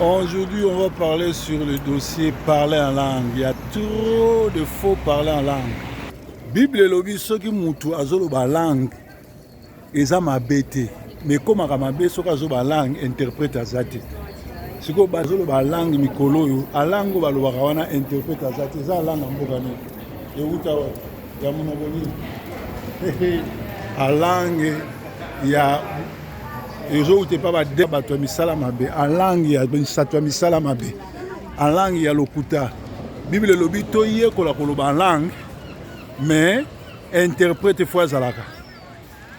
Aujourd'hui, on va parler sur le dossier parler en langue. Il y a trop de faux parler en langue. Bible lobi soki mutu azoloba langue eza mabete. Mais comme amabe soki azoba langue interprète azate. Siko bazoloba langue mikolo yo, a langue balobaka wana interprète azate. Eza langue mboka ni. Euta ya monoboni. A langue ya ezo ute pa ba bato misala mabe a langue ya sato misala mabe a langue ya lokuta. Bible lobi to ye kola koloba langue mais interprète fois zalaka.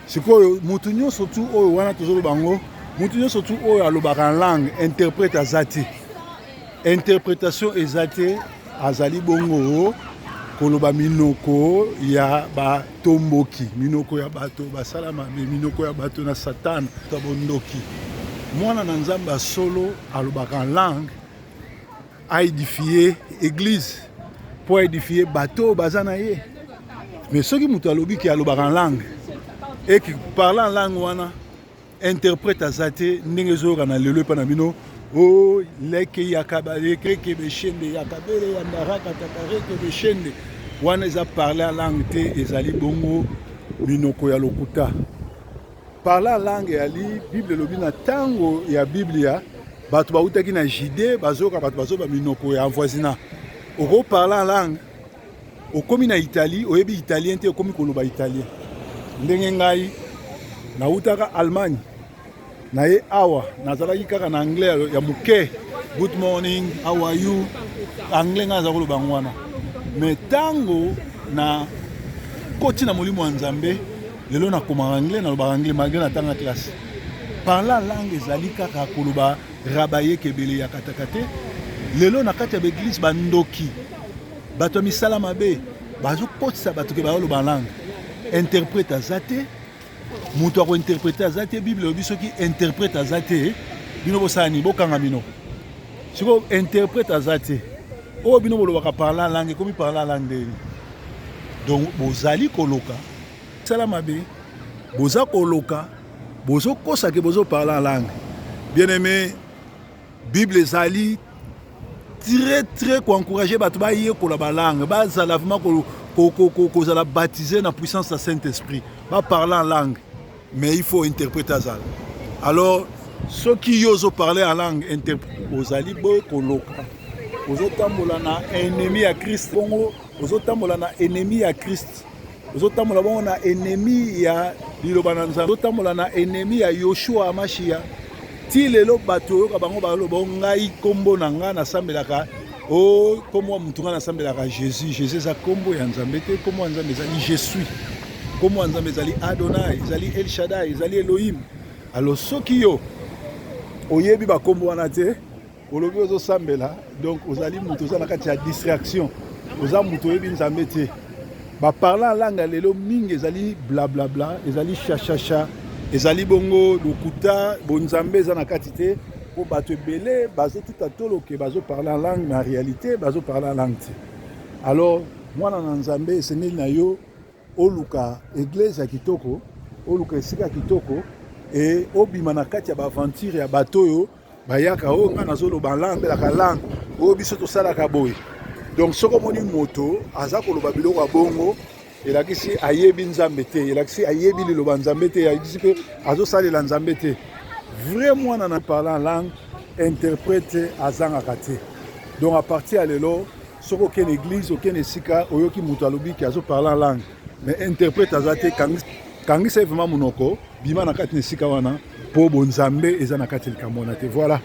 Sikoyo mutu nyonso tu oyo wana tozolo bango, mutu nyonso tu oyo alobaka langue interprète azati. Interprétation ezate azali bongo koloba minoko ya batomboki, minoko ya bato basala mabe, minoko ya bato na satan tabondoki. Mwana na nzambe solo alobaka langue a édifier église pour édifier bateau bazana ye. Mais ceux qui mutu alobi ki alobaka langue et qui parle en langue wana interprète azate ndenge zoka na lelo pa na bino o leke yakabale keke beshende yakabele yandaraka takareke beshende wana eza parler en langue te ezali bongo minoko ya lokuta. Parler en langue yali Bible lobi na tango ya Biblia bato bautaki na Jide bazoka bato bazoba minoko ya voisina. Oko parler en langue okomi na Italie oyebi italien te okomi koloba italien. Ndenge ngai nautaka Allemagne na ye awa nazalaki kaka na anglais ya muke good morning how are you anglais nga za koloba ngwana. Mais tango na koti na molimo wa Nzambe lelo na koma anglais na loba anglais malgré na tanga classe. Parla langue ezali kaka koloba rabaye kebele ya katakate. Lelo na kati ya église bandoki bato misala mabe bazo kotisa bato ke baloba langue interprète azate. Mutu ako interpréter azate Bible obi soki interprète azate bino bosani bokanga bino. Siko interprète azate o bino bolobaka parler langue comme parler langue. Donc bozali koloka sala mabe boza koloka bozo kosa ke bozo parler langue. Bien aimé, Bible zali très encourager bato ba ye koloba langue ba zala vraiment ko zala baptisé na puissance du Saint-Esprit ba parler en langue. Mais il faut interpréter ça. Alors, ceux qui osent parler en langue, aux alibos, aux otambolana ennemi à Christ, aux otambolana ennemi à Christ, aux otambolana ennemi à Lilobananza, aux otambolana ennemi à Yoshua Amashia. Ti lelo bato kabango balobo ngai kombo nanga na sambelaka o kombo mutunga na sambelaka Jésus za kombo ya Nzambe te kombo ya Nzambe ezali je suis. Comment on ezali Adonai, ezali El Shaddai, ezali Elohim. Alors soki yo oyebi ba kombo wana te, olobi ozo sambela, donc ozali mutu za na kati ya distraction. Oza mutu oyebi Nzambe te. Ba parler en langue lelo mingi ezali blablabla, ezali chachacha, ezali bongo lokuta, bon Nzambe za na kati te. Po bato ebele bazo tout atolo ke bazo parler en langue, mais en réalité bazo parler en langue te. Alors mwana na Nzambe eseneli na yo oluka église ya kitoko, oluka esika kitoko et obima na kati ya aventure ya bato yo bayaka o nga nazoloba langue la langue o biso to sala ka boy. Donc soko moni moto aza koloba biloko bongo elakisi ayebi Nzambe te, elakisi ayebi liloba Nzambe te, elakisi pe azo salela Nzambe te. Vraiment na parler en langue interprète azanga kate. Donc à partir de lelo soko ken église aucun esika oyoki moto alobi ki azo parler en langue. Mais interprète azate kangi c'est vraiment monoko bima na kati nesika wana po bonzambe eza na kati likambo na te. Voilà.